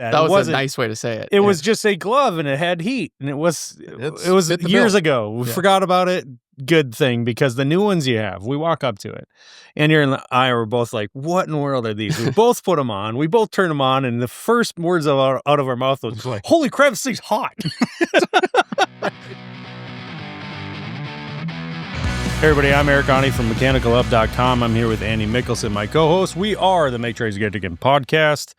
that. That It was a wasn't. nice way to say it. It was just a glove and it had heat, and it was years ago. We forgot about it. Good thing, because the new ones you have, we walk up to it, and you're in the eye. We're both like, "What in the world are these?" We both put them on. We both turn them on, and the first words out of our mouth was like, "Holy crap, this thing's hot!" Hey everybody, I'm Eric Ani from MechanicalHub.com. I'm here with Andy Mickelson, my co-host. We are the Make Trades Get Again podcast,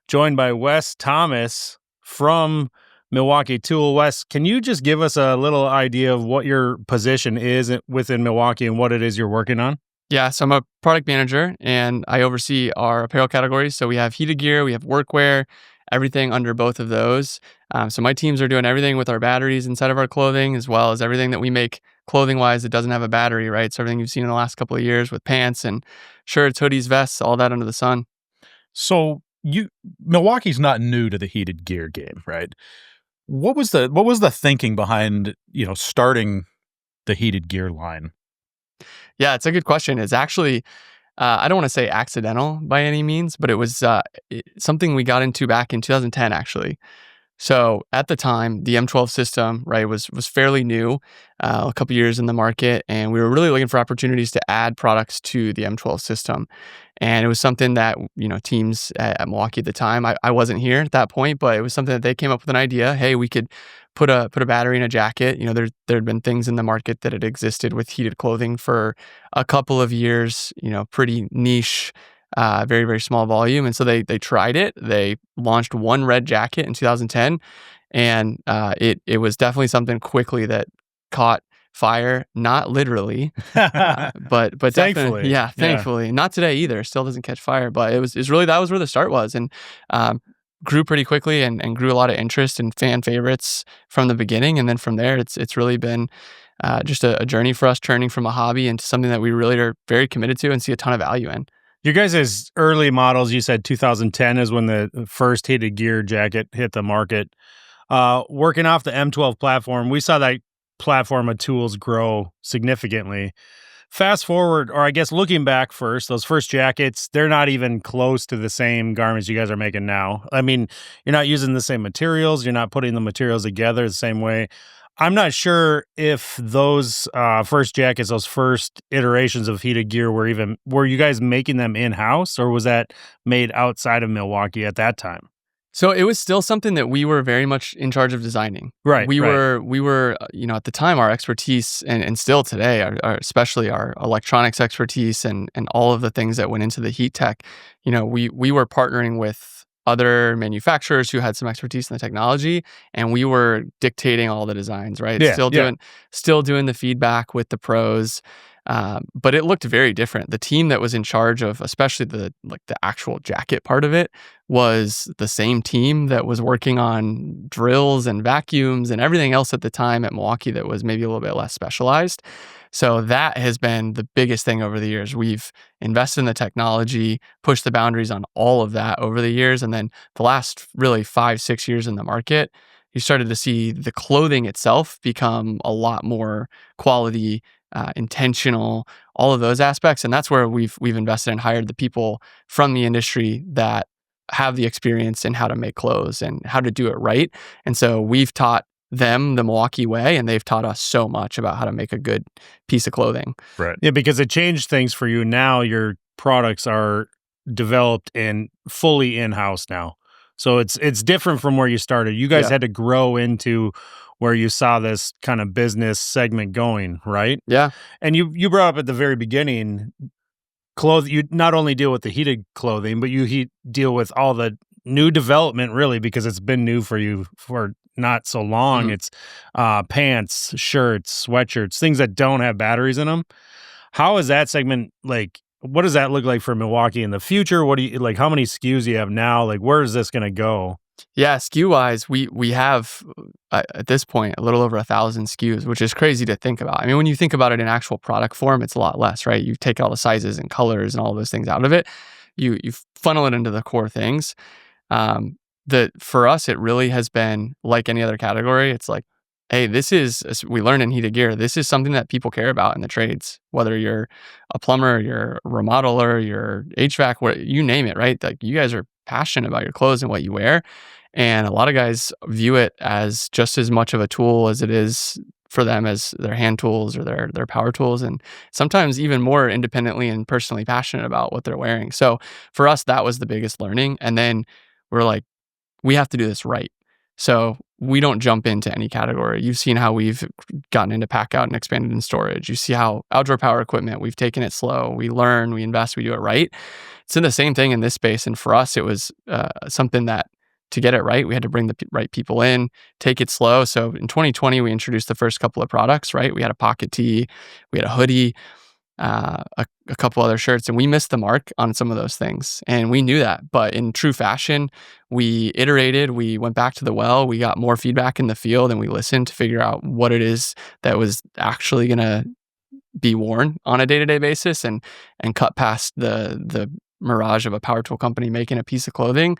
joined by Wes Thomas from Milwaukee Tool. Wes, can you just give us a little idea of what your position is within Milwaukee and what it is you're working on? Yeah, so I'm a product manager and I oversee our apparel categories. So we have heated gear, we have workwear, everything under both of those. So my teams are doing everything with our batteries inside of our clothing, as well as everything that we make clothing-wise that doesn't have a battery, right? So everything you've seen in the last couple of years with pants and shirts, hoodies, vests, all that under the sun. So Milwaukee's not new to the heated gear game, right? What was the thinking behind, starting the heated gear line? Yeah, it's a good question. It's actually, I don't want to say accidental by any means, but it was something we got into back in 2010, actually. So at the time, the M12 system, right, was fairly new, a couple years in the market, and we were really looking for opportunities to add products to the M12 system. And it was something that, teams at Milwaukee at the time, I wasn't here at that point, but it was something that they came up with an idea. Hey, we could put a battery in a jacket. There'd been things in the market that had existed with heated clothing for a couple of years, pretty niche, very, very small volume. And so they tried it. They launched one red jacket in 2010. And it was definitely something quickly that caught fire, not literally, but Thankfully. definitely, thankfully. Not today either. Still doesn't catch fire, but it was really, that was where the start was. And grew pretty quickly and grew a lot of interest and fan favorites from the beginning. And then from there, it's really been just a journey for us, turning from a hobby into something that we really are very committed to and see a ton of value in. You guys' early models, you said 2010 is when the first heated gear jacket hit the market. Working off the M12 platform, we saw that platform of tools grow significantly. Fast forward, or I guess looking back first, those first jackets, they're not even close to the same garments you guys are making now. I mean, you're not using the same materials. You're not putting the materials together the same way. I'm not sure if those first jackets, those first iterations of heated gear were you guys making them in-house, or was that made outside of Milwaukee at that time? So it was still something that we were very much in charge of designing. Right. We were, at the time, our expertise and still today, especially our electronics expertise and all of the things that went into the heat tech, we were partnering with other manufacturers who had some expertise in the technology, and we were dictating all the designs, right? Yeah, still doing the feedback with the pros. But it looked very different. The team that was in charge of, especially the actual jacket part of it, was the same team that was working on drills and vacuums and everything else at the time at Milwaukee that was maybe a little bit less specialized. So that has been the biggest thing over the years. We've invested in the technology, pushed the boundaries on all of that over the years. And then the last really 5-6 years in the market, you started to see the clothing itself become a lot more quality, intentional, all of those aspects. And that's where we've invested and hired the people from the industry that have the experience in how to make clothes and how to do it right. And so we've taught them the Milwaukee way, and they've taught us so much about how to make a good piece of clothing. Right. Yeah, because it changed things for you. Now your products are developed and fully in-house now. So it's different from where you started. You guys had to grow into where you saw this kind of business segment going, right? Yeah. And you brought up at the very beginning, you not only deal with the heated clothing, but you deal with all the new development, really, because it's been new for you for not so long. Mm-hmm. It's pants, shirts, sweatshirts, things that don't have batteries in them. How is that segment, what does that look like for Milwaukee in the future? What do you how many SKUs do you have now? Where is this going to go? Yeah, SKU wise, we have at this point a little over 1,000 SKUs, which is crazy to think about. I mean, when you think about it in actual product form, it's a lot less, right? You take all the sizes and colors and all those things out of it. You funnel it into the core things. For us, it really has been like any other category. It's like, hey, we learn in heated gear, this is something that people care about in the trades, whether you're a plumber, you're a remodeler, you're HVAC, you name it, right? You guys are passionate about your clothes and what you wear. And a lot of guys view it as just as much of a tool as it is for them as their hand tools or their power tools, and sometimes even more independently and personally passionate about what they're wearing. So for us, that was the biggest learning. And then we're like, we have to do this right. So we don't jump into any category. You've seen how we've gotten into pack out and expanded in storage. You see how outdoor power equipment, we've taken it slow. We learn, we invest, we do it right. It's the same thing in this space. And for us, it was something that to get it right, we had to bring the right people in, take it slow. So in 2020, we introduced the first couple of products, right? We had a pocket tee, we had a hoodie, a couple other shirts, and we missed the mark on some of those things. And we knew that. But in true fashion, we iterated, we went back to the well, we got more feedback in the field, and we listened to figure out what it is that was actually going to be worn on a day-to-day basis and cut past the mirage of a power tool company making a piece of clothing.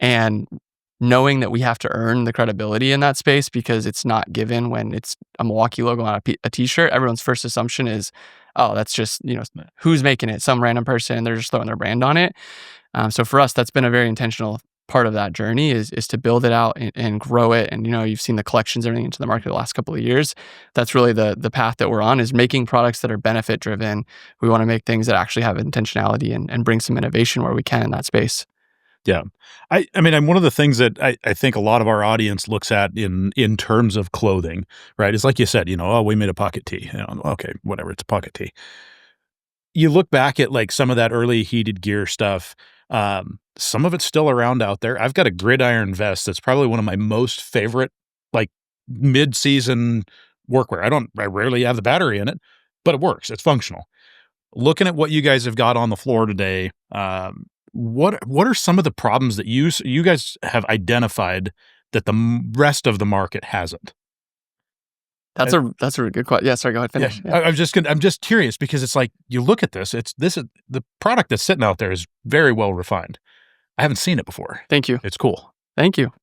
And knowing that we have to earn the credibility in that space because it's not given when it's a Milwaukee logo on a t-shirt. Everyone's first assumption is, oh, that's just, who's making it? Some random person, they're just throwing their brand on it. So for us, that's been a very intentional part of that journey is to build it out and grow it. And, you've seen the collections, everything into the market the last couple of years. That's really the path that we're on, is making products that are benefit driven. We want to make things that actually have intentionality and bring some innovation where we can in that space. Yeah. I mean, one of the things that I think a lot of our audience looks at in terms of clothing, right, is like you said, oh, we made a pocket tee. Okay, whatever, it's a pocket tee. You look back at like some of that early heated gear stuff, some of it's still around out there. I've got a gridiron vest that's probably one of my most favorite, like, mid-season workwear. I rarely have the battery in it, but it works. It's functional. Looking at what you guys have got on the floor today, what are some of the problems that you guys have identified that the rest of the market hasn't? That's a really good question. Yeah, sorry, go ahead, finish. Yeah. I'm just curious because it's like you look at this. This is the product that's sitting out there is very well refined. I haven't seen it before. Thank you. It's cool. Thank you.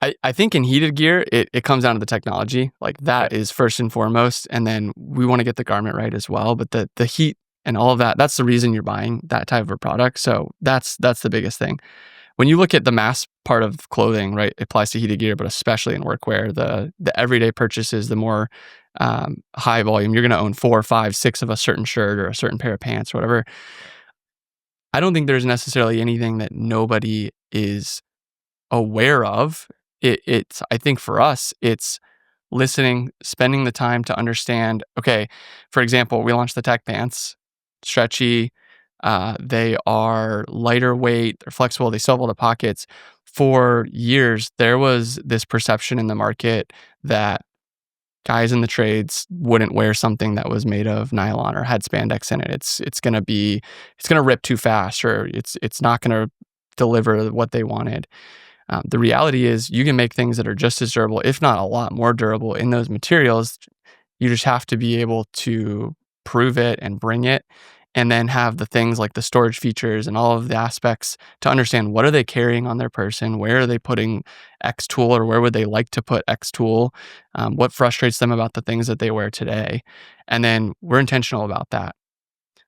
I think in heated gear, it comes down to the technology. Like that is first and foremost, and then we want to get the garment right as well. But the heat and all of that, that's the reason you're buying that type of a product. So that's the biggest thing. When you look at the mass part of clothing, right, it applies to heated gear, but especially in workwear, the everyday purchases, the more high volume, you're going to own 4, 5, 6 of a certain shirt or a certain pair of pants or whatever. I don't think there's necessarily anything that nobody is aware of. I think for us, it's listening, spending the time to understand, okay, for example, we launched the tech pants, stretchy, they are lighter weight, they're flexible, they still have all the pockets. For years, there was this perception in the market that guys in the trades wouldn't wear something that was made of nylon or had spandex in it. It's going to rip too fast, or it's not going to deliver what they wanted. The reality is you can make things that are just as durable, if not a lot more durable in those materials. You just have to be able to prove it and bring it, and then have the things like the storage features and all of the aspects to understand what are they carrying on their person, where are they putting X tool, or where would they like to put X tool, what frustrates them about the things that they wear today. And then we're intentional about that.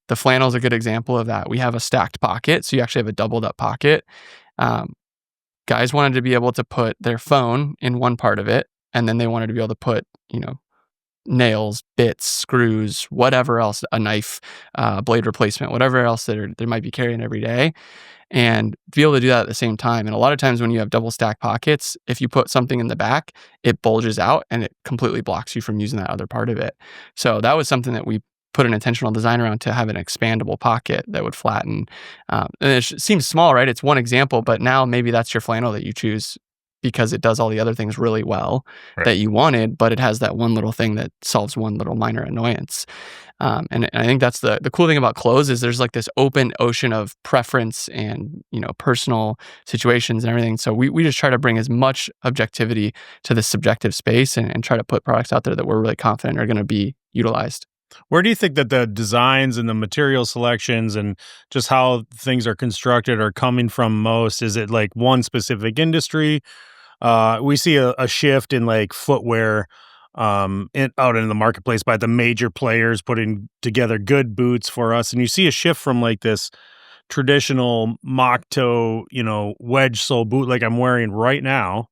The flannel is a good example of that. We have a stacked pocket, so you actually have a doubled up pocket. Guys wanted to be able to put their phone in one part of it, and then they wanted to be able to put, nails, bits, screws, whatever else, a knife, blade replacement, whatever else they might be carrying every day, and be able to do that at the same time. And a lot of times when you have double stack pockets, if you put something in the back, it bulges out and it completely blocks you from using that other part of it. So that was something that we put an intentional design around, to have an expandable pocket that would flatten. And it seems small, right? It's one example, but now maybe that's your flannel that you choose because it does all the other things really well that you wanted, but it has that one little thing that solves one little minor annoyance. And I think that's the cool thing about clothes is there's like this open ocean of preference and, personal situations and everything. So we just try to bring as much objectivity to the subjective space and try to put products out there that we're really confident are going to be utilized. Where do you think that the designs and the material selections and just how things are constructed are coming from most? Is it like one specific industry? We see a shift in like footwear out in the marketplace by the major players putting together good boots for us. And you see a shift from like this traditional mock toe, wedge sole boot like I'm wearing right now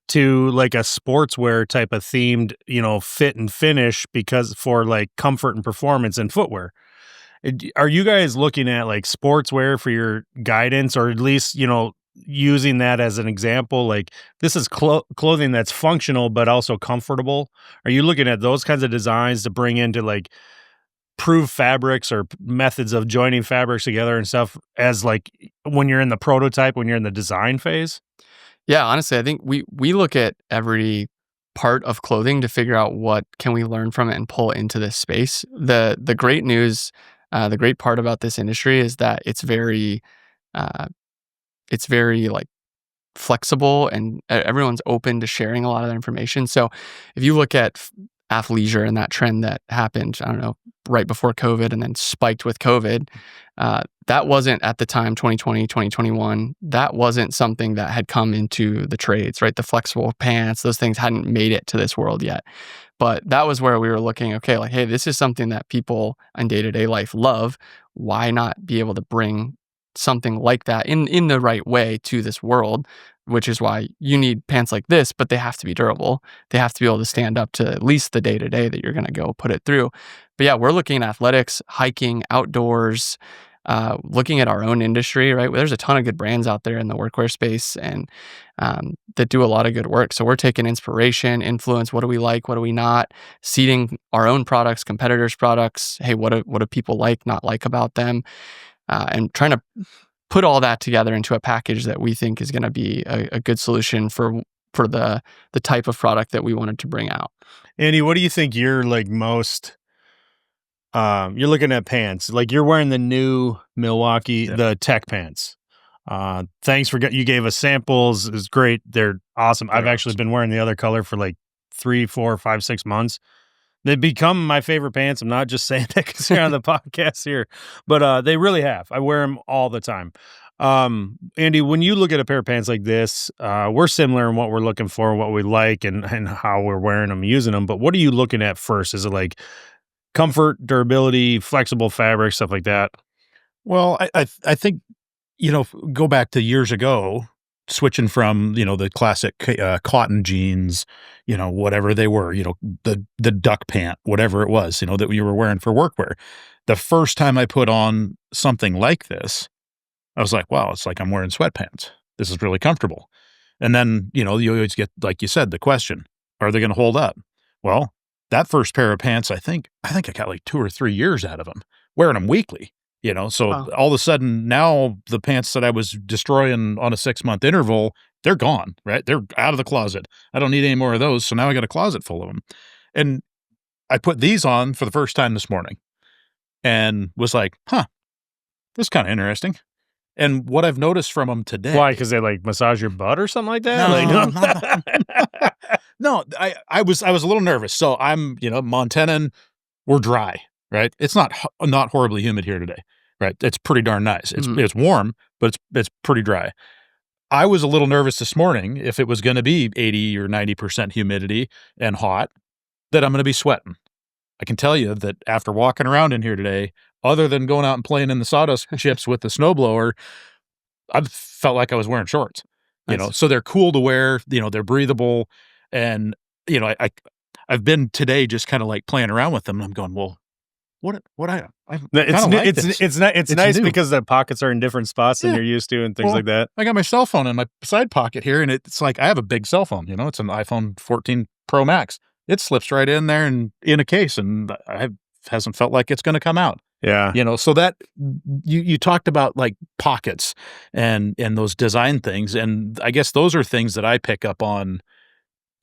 to like a sportswear type of themed, fit and finish because for like comfort and performance and footwear. Are you guys looking at like sportswear for your guidance, or at least, using that as an example? Like this is clothing that's functional, but also comfortable. Are you looking at those kinds of designs to bring into like prove fabrics or methods of joining fabrics together and stuff as like when you're in the prototype, when you're in the design phase? Yeah, honestly, I think we look at every part of clothing to figure out what can we learn from it and pull into this space. The great news, the great part about this industry is that it's very like flexible, and everyone's open to sharing a lot of that information. So if you look at athleisure and that trend that happened, I don't know, right before COVID and then spiked with COVID, that wasn't at the time, 2020, 2021, that wasn't something that had come into the trades, right? The flexible pants, those things hadn't made it to this world yet. But that was where we were looking, okay, like, hey, this is something that people in day-to-day life love. Why not be able to bring something like that in the right way to this world? Which is why you need pants like this, but they have to be durable. They have to be able to stand up to at least the day-to-day that you're going to go put it through. But yeah, we're looking at athletics, hiking, outdoors, looking at our own industry, right? There's a ton of good brands out there in the workwear space and that do a lot of good work. So we're taking inspiration, influence, what do we like, what do we not, seeding our own products, competitors' products. Hey, what do people like, not like about them? And trying to put all that together into a package that we think is going to be a good solution for the type of product that we wanted to bring out. Andy, what do you think you're like most, you're looking at pants, like you're wearing the new Milwaukee, the tech pants. Thanks for, you gave us samples. It's great. They're awesome. I've actually been wearing the other color for like 3, 4, 5, 6 months. They've become my favorite pants. I'm not just saying that because you're on the podcast here, but they really have. I wear them all the time. Andy, when you look at a pair of pants like this, we're similar in what we're looking for, what we like, and how we're wearing them, using them. But what are you looking at first? Is it like comfort, durability, flexible fabric, stuff like that? Well, I think, go back to years ago, switching from, the classic cotton jeans, whatever they were, the duck pant, whatever it was, that you were wearing for workwear. The first time I put on something like this, I was like, wow, it's like I'm wearing sweatpants. This is really comfortable. And then, you always get, like you said, the question, are they going to hold up? Well, that first pair of pants, I think I got like 2 or 3 years out of them, wearing them weekly. So all of a sudden now the pants that I was destroying on a 6-month interval, they're gone, right? They're out of the closet. I don't need any more of those. So now I got a closet full of them. And I put these on for the first time this morning and was like, this is kind of interesting. And what I've noticed from them today. Why? Because they like massage your butt or something like that? No, I was a little nervous. So I'm, Montanan, we're dry, right? It's not horribly humid here today. Right. It's pretty darn nice. It's warm, but it's pretty dry. I was a little nervous this morning if it was going to be 80 or 90% humidity and hot, that I'm going to be sweating. I can tell you that after walking around in here today, other than going out and playing in the sawdust chips with the snowblower, I felt like I was wearing shorts. Nice. So they're cool to wear, they're breathable. And, I've been today just kind of like playing around with them and I'm going, well, it's nice because the pockets are in different spots than you're used to and things like that. I got my cell phone in my side pocket here, and it's like I have a big cell phone. It's an iPhone 14 Pro Max. It slips right in there and in a case, and hasn't felt like it's going to come out. Yeah, so that you talked about like pockets and those design things, and I guess those are things that I pick up on.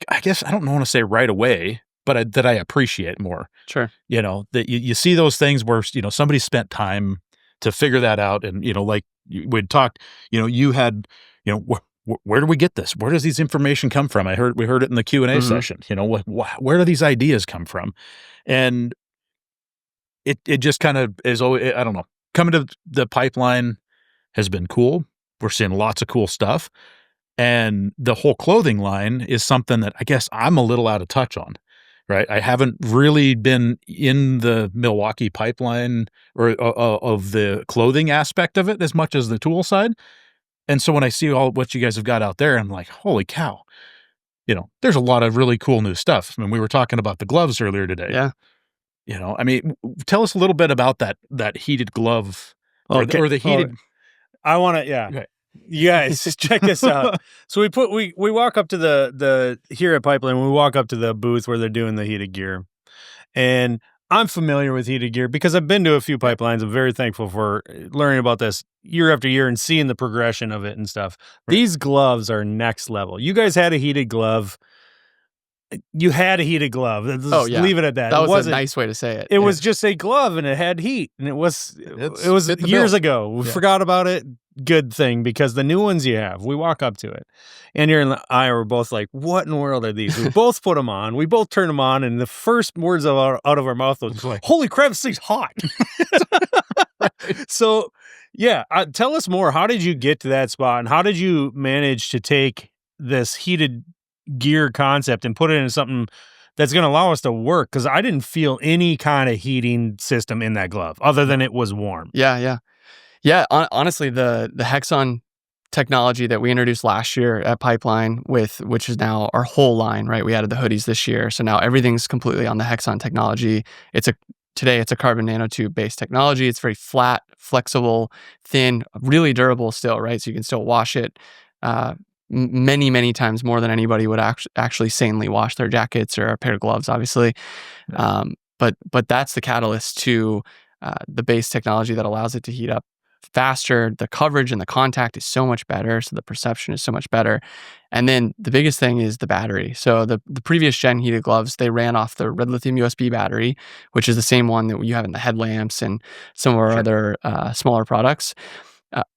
I guess I don't want to say right away, but that I appreciate more. Sure. That you see those things where, somebody spent time to figure that out. And, like we'd talked, you had, where do we get this? Where does these information come from? We heard it in the Q&A session, where do these ideas come from? And it just kind of is always, I don't know, coming to the pipeline has been cool. We're seeing lots of cool stuff. And the whole clothing line is something that I guess I'm a little out of touch on. right? I haven't really been in the Milwaukee Pipeline or of the clothing aspect of it as much as the tool side. And so when I see all what you guys have got out there, I'm like, holy cow, there's a lot of really cool new stuff. I mean, we were talking about the gloves earlier today. Yeah. I mean, tell us a little bit about that heated glove or the heated. I want to, yeah. Okay. You guys, check this out. So we walk up to the here at Pipeline, we walk up to the booth where they're doing the heated gear. And I'm familiar with heated gear because I've been to a few pipelines. I'm very thankful for learning about this year after year and seeing the progression of it and stuff. Right. These gloves are next level. You guys had a heated glove. You had a heated glove. Let's leave it at that. That was a nice way to say it. It was just a glove and it had heat, and it was years ago. We forgot about it. Good thing, because the new ones you have, we walk up to it, and you're and I were both like, "What in the world are these?" We both put them on. We both turned them on, and the first words out of our mouth was like, "Holy crap, this thing's hot!" So, yeah, tell us more. How did you get to that spot, and how did you manage to take this heated gear concept and put it into something that's going to allow us to work? Because I didn't feel any kind of heating system in that glove other than it was warm. Yeah, honestly, the Hexon technology that we introduced last year at Pipeline, which is now our whole line, right? We added the hoodies this year, so now everything's completely on the Hexon technology. Today it's a carbon nanotube based technology. It's very flat, flexible, thin, really durable still, right? So you can still wash it many times more than anybody would actually sanely wash their jackets or a pair of gloves, obviously. Yeah. But that's the catalyst to the base technology that allows it to heat up faster. The coverage and the contact is so much better, so the perception is so much better. And then the biggest thing is the battery. So the previous gen heated gloves, they ran off the red lithium USB battery, which is the same one that you have in the headlamps and some of our other smaller products.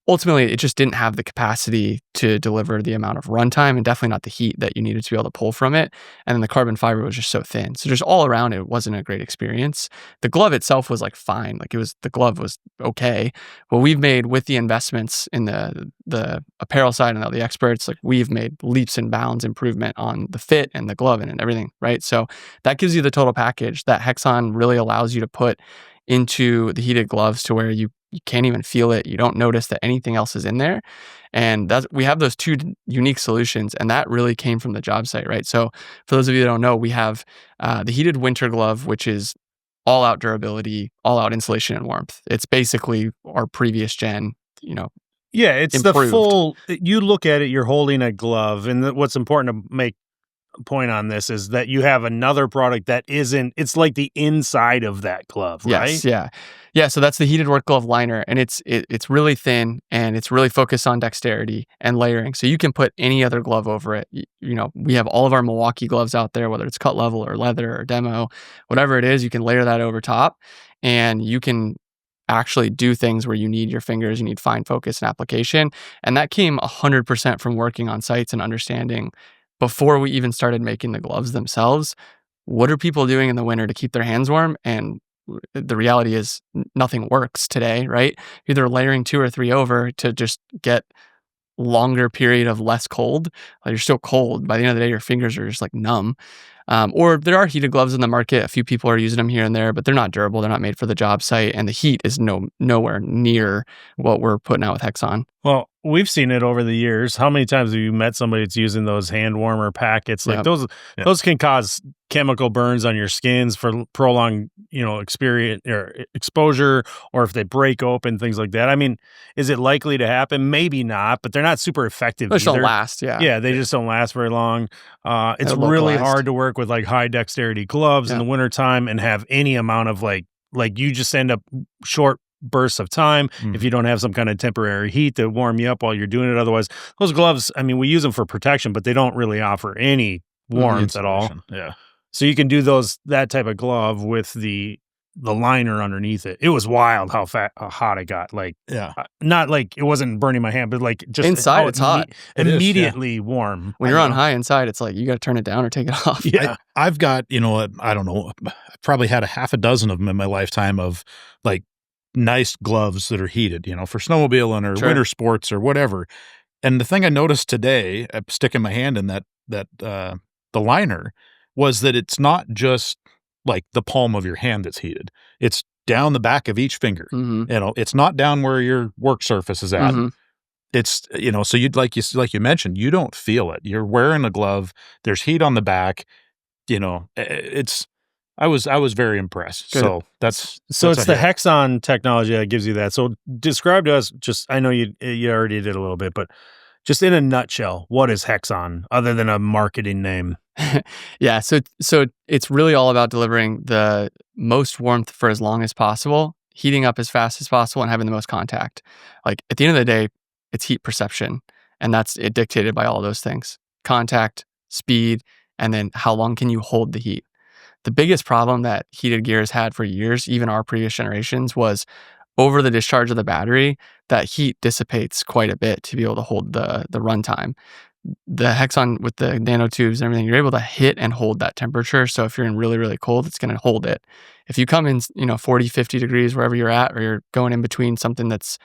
Ultimately, it just didn't have the capacity to deliver the amount of runtime and definitely not the heat that you needed to be able to pull from it. And then the carbon fiber was just so thin. So just all around, it wasn't a great experience. The glove itself was like fine. The glove was okay. But we've made, with the investments in the apparel side and all the experts, we've made leaps and bounds improvement on the fit and the glove and everything, right? So that gives you the total package that Hexon really allows you to put into the heated gloves to where you can't even feel it. You don't notice that anything else is in there. And we have those two unique solutions, and that really came from the job site, right? So for those of you that don't know, we have the heated winter glove, which is all out durability, all out insulation and warmth. It's basically our previous gen, Yeah, it's improved. The full, you look at it, you're holding a glove, and what's important to make point on this is that you have another product that it's like the inside of that glove, right? Yes, yeah. So that's the heated work glove liner, and it's really thin, and it's really focused on dexterity and layering. So you can put any other glove over it. We have all of our Milwaukee gloves out there, whether it's cut level or leather or demo, whatever it is, you can layer that over top, and you can actually do things where you need your fingers, you need fine focus and application. And that came 100% from working on sites and understanding, before we even started making the gloves themselves, what are people doing in the winter to keep their hands warm? And the reality is nothing works today, right? Either layering 2 or 3 over to just get longer period of less cold. You're still cold. By the end of the day, your fingers are just numb. Or there are heated gloves in the market. A few people are using them here and there, but they're not durable. They're not made for the job site. And the heat is nowhere near what we're putting out with Hexon. Well, we've seen it over the years. How many times have you met somebody that's using those hand warmer packets? Those can cause chemical burns on your skins for prolonged, experience or exposure, or if they break open, things like that. I mean, is it likely to happen? Maybe not, but they're not super effective. They don't last. Yeah, they just don't last very long. It's really hard to work with high dexterity gloves in the wintertime and have any amount of you just end up short bursts of time if you don't have some kind of temporary heat to warm you up while you're doing it. Otherwise, those gloves, I mean, we use them for protection, but they don't really offer any warmth at all. Yeah. So you can do that type of glove with the liner underneath it. It was wild how hot it got. Not it wasn't burning my hand, but just inside it's hot. Immediately warm. When you're on high inside, it's you got to turn it down or take it off. Yeah. I've got, I don't know, I probably had a half a dozen of them in my lifetime of nice gloves that are heated, for snowmobiling or winter sports or whatever. And the thing I noticed today, sticking my hand in the liner, was that it's not just like the palm of your hand that's heated. It's down the back of each finger. Mm-hmm. You know, it's not down where your work surface is at. Mm-hmm. It's, you know, so you'd like you mentioned, you don't feel it. You're wearing a glove. There's heat on the back. You know, I was very impressed. Good. So that's it's a the hit. Hexon technology that gives you that. So describe to us, just, I know you already did a little bit, but just in a nutshell, what is Hexon other than a marketing name? Yeah, so it's really all about delivering the most warmth for as long as possible, heating up as fast as possible, and having the most contact. Like at the end of the day, it's heat perception, and that's it dictated by all those things: contact, speed, and then how long can you hold the heat. The biggest problem that heated gear has had for years, even our previous generations, was over the discharge of the battery, that heat dissipates quite a bit to be able to hold the runtime. The Hexon with the nanotubes and everything, you're able to hit and hold that temperature. So if you're in really, really cold, it's going to hold it. If you come in, 40, 50 degrees, wherever you're at, or you're going in between something that's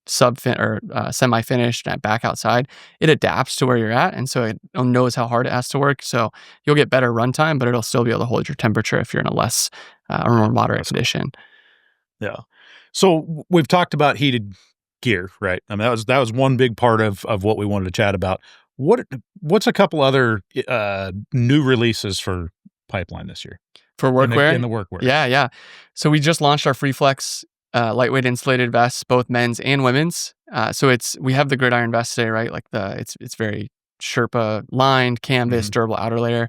semi-finished and back outside, it adapts to where you're at. And so it knows how hard it has to work. So you'll get better runtime, but it'll still be able to hold your temperature if you're in a less or more moderate condition. Yeah. So we've talked about heated gear, right? I mean, that was one big part of what we wanted to chat about. What's a couple other new releases for Pipeline this year? For workwear? In the workwear. Yeah. So we just launched our FreeFlex lightweight insulated vests, both men's and women's. So we have the gridiron vest today, right? Like it's very Sherpa lined canvas, durable outer layer.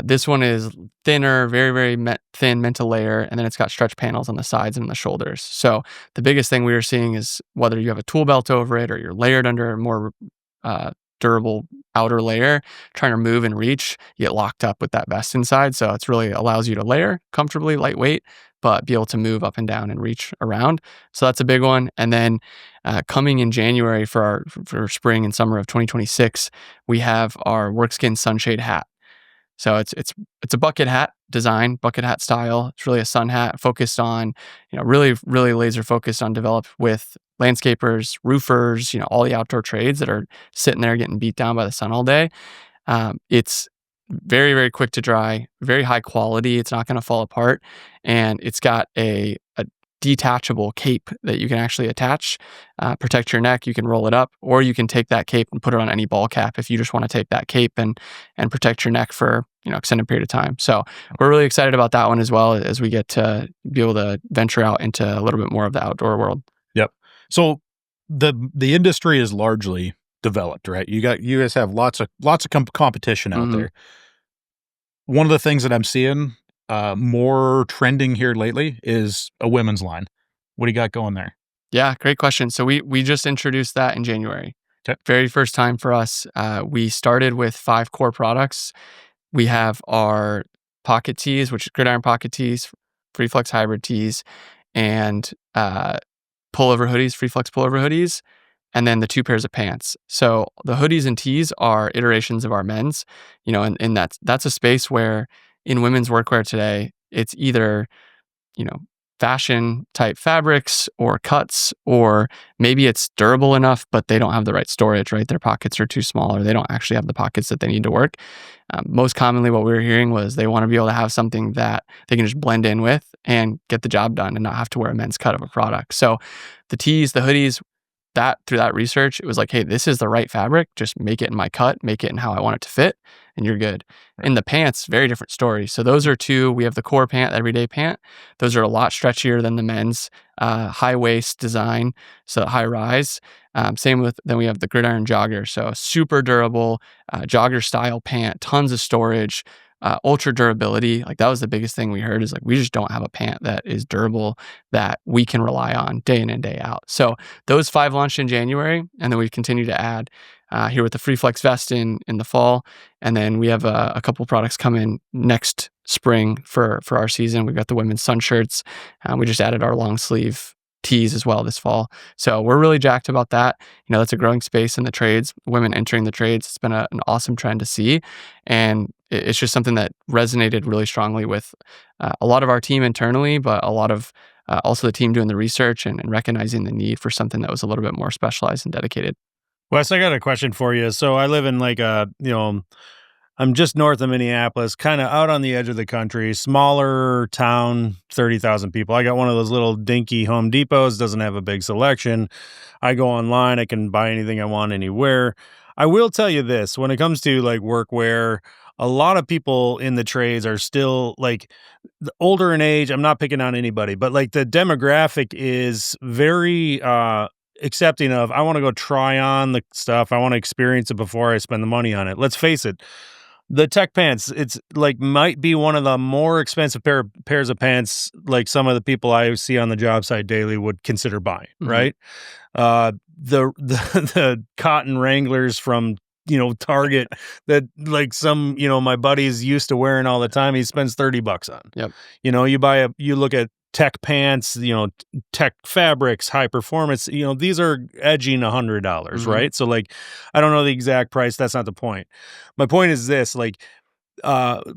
This one is thinner, very, very thin meant to layer, and then it's got stretch panels on the sides and the shoulders. So the biggest thing we were seeing is whether you have a tool belt over it or you're layered under a more durable outer layer, trying to move and reach, you get locked up with that vest inside. So it's really allows you to layer comfortably, lightweight, but be able to move up and down and reach around. So that's a big one. And then coming in January for spring and summer of 2026, we have our WorkSkin sunshade hat. So it's a bucket hat design, bucket hat style. It's really a sun hat focused on, really, really laser focused on developed with landscapers, roofers, all the outdoor trades that are sitting there getting beat down by the sun all day. It's very, very quick to dry, very high quality. It's not going to fall apart. And it's got a detachable cape that you can actually attach, protect your neck. You can roll it up, or you can take that cape and put it on any ball cap if you just want to take that cape and protect your neck for extended period of time. So we're really excited about that one as well, as we get to be able to venture out into a little bit more of the outdoor world. Yep. So the industry is largely developed, right? You guys have lots of competition out there. One of the things that I'm seeing more trending here lately is a women's line. What do you got going there? Yeah, great question. So we just introduced that in January. Okay. Very first time for us. We started with 5 core products. We have our pocket tees, which is gridiron pocket tees, FreeFlex hybrid tees, and pullover hoodies, FreeFlex pullover hoodies, and then the 2 pairs of pants. So the hoodies and tees are iterations of our men's, and that's a space where in women's workwear today, it's either, fashion type fabrics or cuts, or maybe it's durable enough, but they don't have the right storage, right? Their pockets are too small, or they don't actually have the pockets that they need to work. Most commonly what we were hearing was they want to be able to have something that they can just blend in with and get the job done and not have to wear a men's cut of a product. So the tees, the hoodies, through that research, it was like, hey, this is the right fabric. Just make it in my cut, make it in how I want it to fit, and you're good. Right. In the pants, very different story. So those are 2. We have the core pant, the everyday pant. Those are a lot stretchier than the men's, high waist design, so high rise. Then we have the gridiron jogger. So super durable, jogger style pant, tons of storage, ultra durability. Like that was the biggest thing we heard, is like, we just don't have a pant that is durable that we can rely on day in and day out. So those 5 launched in January, and then we continue to add here with the FreeFlex vest in the fall. And then we have a couple products coming next spring for our season. We've got the women's sun shirts. We just added our long sleeve tees as well this fall. So we're really jacked about that. That's a growing space in the trades, women entering the trades. It's been an awesome trend to see. And it's just something that resonated really strongly with a lot of our team internally, but a lot of also the team doing the research and recognizing the need for something that was a little bit more specialized and dedicated. Wes, I got a question for you. So I live in like I'm just north of Minneapolis, kind of out on the edge of the country, smaller town, 30,000 people. I got one of those little dinky Home Depots, doesn't have a big selection. I go online, I can buy anything I want anywhere. I will tell you this, when it comes to like workwear, a lot of people in the trades are still like older in age. I'm not picking on anybody, but like the demographic is very accepting of, I want to go try on the stuff. I want to experience it before I spend the money on it. Let's face it. The tech pants, it's like might be one of the more expensive pairs of pants like some of the people I see on the job site daily would consider buying, right? The cotton Wranglers from Target that like some my buddy's used to wearing all the time, he spends $30 on. Yep. You look at tech pants, tech fabrics, high performance, these are edging $100, right? So like, I don't know the exact price. That's not the point. My point is this, like,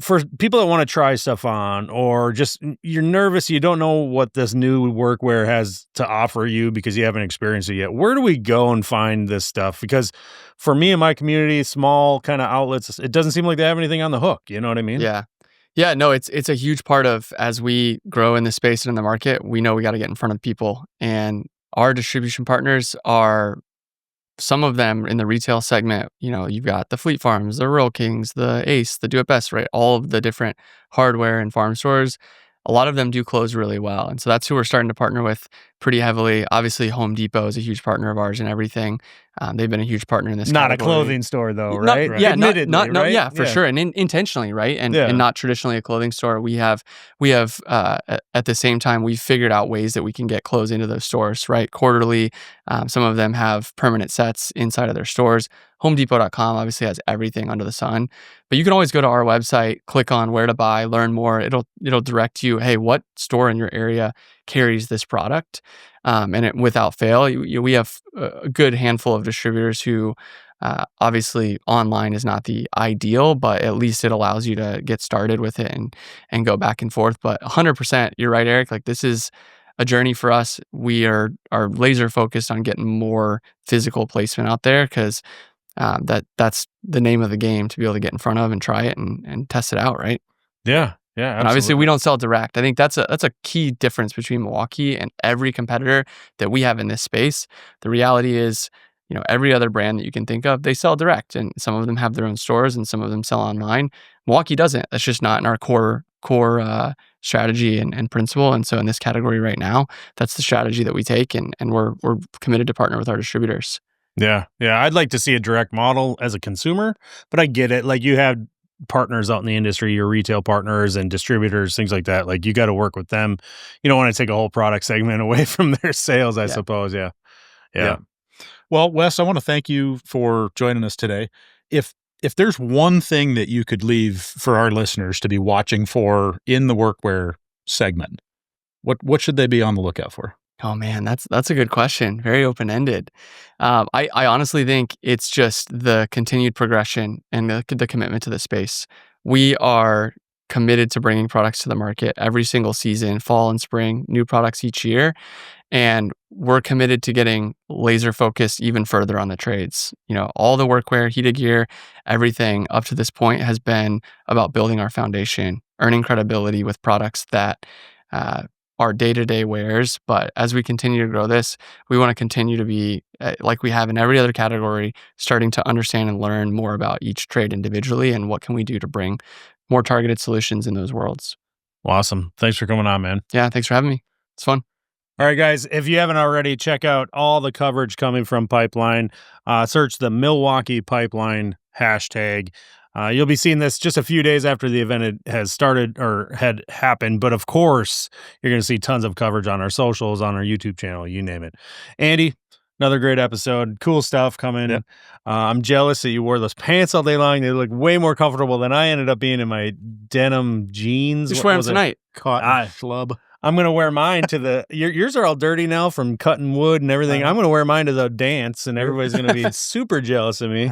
for people that want to try stuff on, or just you're nervous, you don't know what this new workwear has to offer you because you haven't experienced it yet. Where do we go and find this stuff? Because for me and my community, small kind of outlets, it doesn't seem like they have anything on the hook. You know what I mean? Yeah. Yeah, no, it's a huge part of, as we grow in the space and in the market, we know we got to get in front of people. And our distribution partners are, some of them in the retail segment, you've got the Fleet Farms, the Rural Kings, the Ace, the Do It Best, right? All of the different hardware and farm stores. A lot of them do close really well. And so that's who we're starting to partner with pretty heavily. Obviously, Home Depot is a huge partner of ours and everything. They've been a huge partner in this Not category. a clothing store, though, right? Yeah, Admittedly, right? Yeah, for sure. And intentionally, right? And not traditionally a clothing store. We have at the same time, we've figured out ways that we can get clothes into those stores, right? Quarterly. Some of them have permanent sets inside of their stores. HomeDepot.com obviously has everything under the sun, but you can always go to our website, click on where to buy, learn more. It'll direct you, hey, what store in your area carries this product? And without fail, we have a good handful of distributors who, obviously online is not the ideal, but at least it allows you to get started with it and go back and forth. But 100%, you're right, Eric. Like, this is a journey for us. We are laser focused on getting more physical placement out there, because that's the name of the game, to be able to get in front of and try it and test it out, right? Yeah. Yeah, and obviously we don't sell direct. I think that's a key difference between Milwaukee and every competitor that we have in this space. The reality is, every other brand that you can think of, they sell direct, and some of them have their own stores and some of them sell online. Milwaukee doesn't. That's just not in our core strategy and principle. And so in this category right now, that's the strategy that we take, and we're committed to partner with our distributors. Yeah. I'd like to see a direct model as a consumer, but I get it. Like, you have partners out in the industry, your retail partners and distributors, things like that. Like, you got to work with them. You don't want to take a whole product segment away from their sales, I suppose. Yeah. Well, Wes, I want to thank you for joining us today. If there's one thing that you could leave for our listeners to be watching for in the workwear segment, what should they be on the lookout for? Oh man, that's a good question. Very open-ended. I honestly think it's just the continued progression and the commitment to the space. We are committed to bringing products to the market every single season, fall and spring, new products each year. And we're committed to getting laser focused even further on the trades. All the workwear, heated gear, everything up to this point has been about building our foundation, earning credibility with products that our day-to-day wears. But as we continue to grow this, we want to continue to be, like we have in every other category, starting to understand and learn more about each trade individually and what can we do to bring more targeted solutions in those worlds. Awesome. Thanks for coming on, man. Yeah, thanks for having me. It's fun. All right, guys, if you haven't already, check out all the coverage coming from Pipeline. Search the Milwaukee Pipeline hashtag. You'll be seeing this just a few days after the event has started or had happened. But of course, you're going to see tons of coverage on our socials, on our YouTube channel, you name it. Andy, another great episode. Cool stuff coming. Yep. I'm jealous that you wore those pants all day long. They look way more comfortable than I ended up being in my denim jeans. Just wear them tonight. Cotton flub. I'm going to wear mine to the... yours are all dirty now from cutting wood and everything. I'm going to wear mine to the dance, and everybody's going to be super jealous of me.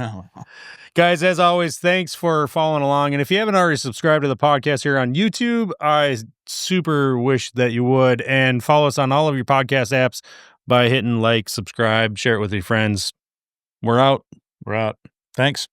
Guys, as always, thanks for following along. And if you haven't already subscribed to the podcast here on YouTube, I super wish that you would. And follow us on all of your podcast apps by hitting like, subscribe, share it with your friends. We're out. Thanks.